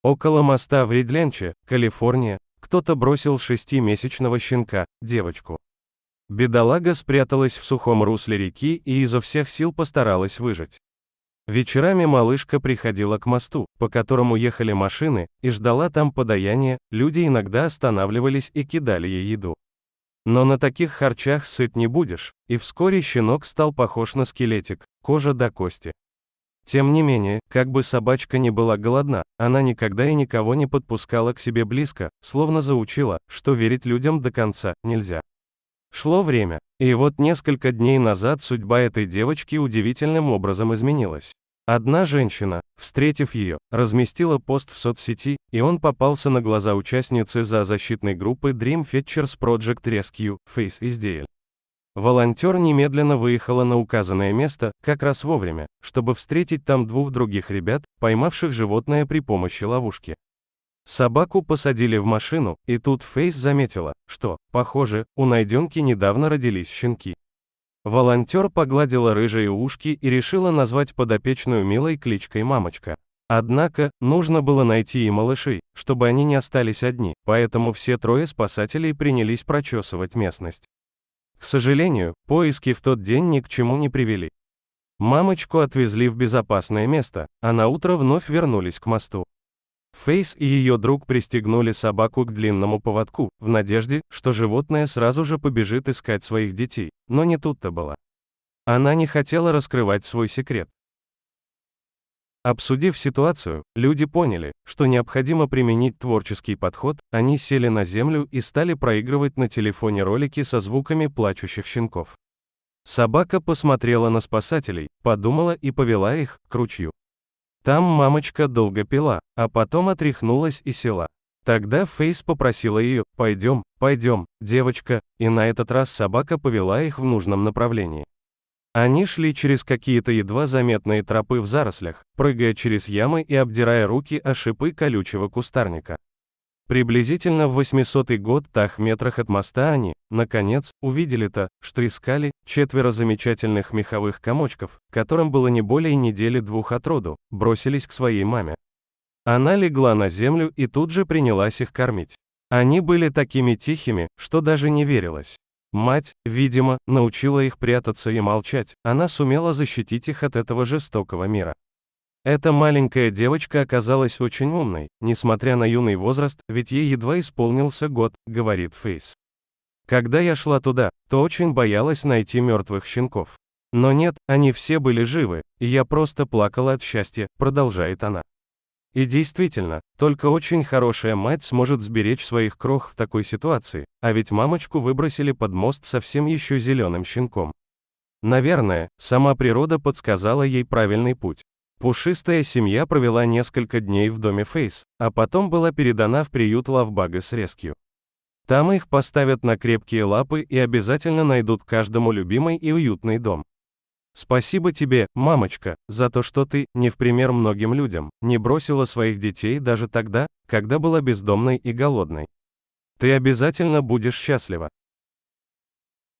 Около моста в Ридленче, Калифорния, кто-то бросил 6-месячного щенка, девочку. Бедолага спряталась в сухом русле реки и изо всех сил постаралась выжить. Вечерами малышка приходила к мосту, по которому ехали машины, и ждала там подаяния, люди иногда останавливались и кидали ей еду. Но на таких харчах сыт не будешь, и вскоре щенок стал похож на скелетик, кожа до кости. Тем не менее, как бы собачка ни была голодна, она никогда и никого не подпускала к себе близко, словно заучила, что верить людям до конца нельзя. Шло время, и вот несколько дней назад судьба этой девочки удивительным образом изменилась. Одна женщина, встретив ее, разместила пост в соцсети, и он попался на глаза участницы зоозащитной группы Dream Catchers Project Rescue, Face из DL. Волонтер немедленно выехала на указанное место, как раз вовремя, чтобы встретить там двух других ребят, поймавших животное при помощи ловушки. Собаку посадили в машину, и тут Фейс заметила, что, похоже, у найденки недавно родились щенки. Волонтер погладила рыжие ушки и решила назвать подопечную милой кличкой «Мамочка». Однако, нужно было найти и малышей, чтобы они не остались одни, поэтому все трое спасателей принялись прочесывать местность. К сожалению, поиски в тот день ни к чему не привели. Мамочку отвезли в безопасное место, а на утро вновь вернулись к мосту. Фейс и ее друг пристегнули собаку к длинному поводку, в надежде, что животное сразу же побежит искать своих детей, но не тут-то было. Она не хотела раскрывать свой секрет. Обсудив ситуацию, люди поняли, что необходимо применить творческий подход, они сели на землю и стали проигрывать на телефоне ролики со звуками плачущих щенков. Собака посмотрела на спасателей, подумала и повела их к ручью. Там мамочка долго пила, а потом отряхнулась и села. Тогда Фейс попросила ее: «Пойдем, пойдем, девочка», и на этот раз собака повела их в нужном направлении. Они шли через какие-то едва заметные тропы в зарослях, прыгая через ямы и обдирая руки о шипы колючего кустарника. Приблизительно в 800-й год метрах от моста они, наконец, увидели то, что искали, 4 замечательных меховых комочков, которым было не более недели-двух от роду, бросились к своей маме. Она легла на землю и тут же принялась их кормить. Они были такими тихими, что даже не верилось. Мать, видимо, научила их прятаться и молчать, она сумела защитить их от этого жестокого мира. Эта маленькая девочка оказалась очень умной, несмотря на юный возраст, ведь ей едва исполнился год, говорит Фейс. Когда я шла туда, то очень боялась найти мертвых щенков. Но нет, они все были живы, и я просто плакала от счастья, продолжает она. И действительно, только очень хорошая мать сможет сберечь своих крох в такой ситуации, а ведь мамочку выбросили под мост совсем еще зеленым щенком. Наверное, сама природа подсказала ей правильный путь. Пушистая семья провела несколько дней в доме Фейс, а потом была передана в приют Love Bugs Rescue. Там их поставят на крепкие лапы и обязательно найдут каждому любимый и уютный дом. Спасибо тебе, мамочка, за то, что ты, не в пример многим людям, не бросила своих детей даже тогда, когда была бездомной и голодной. Ты обязательно будешь счастлива.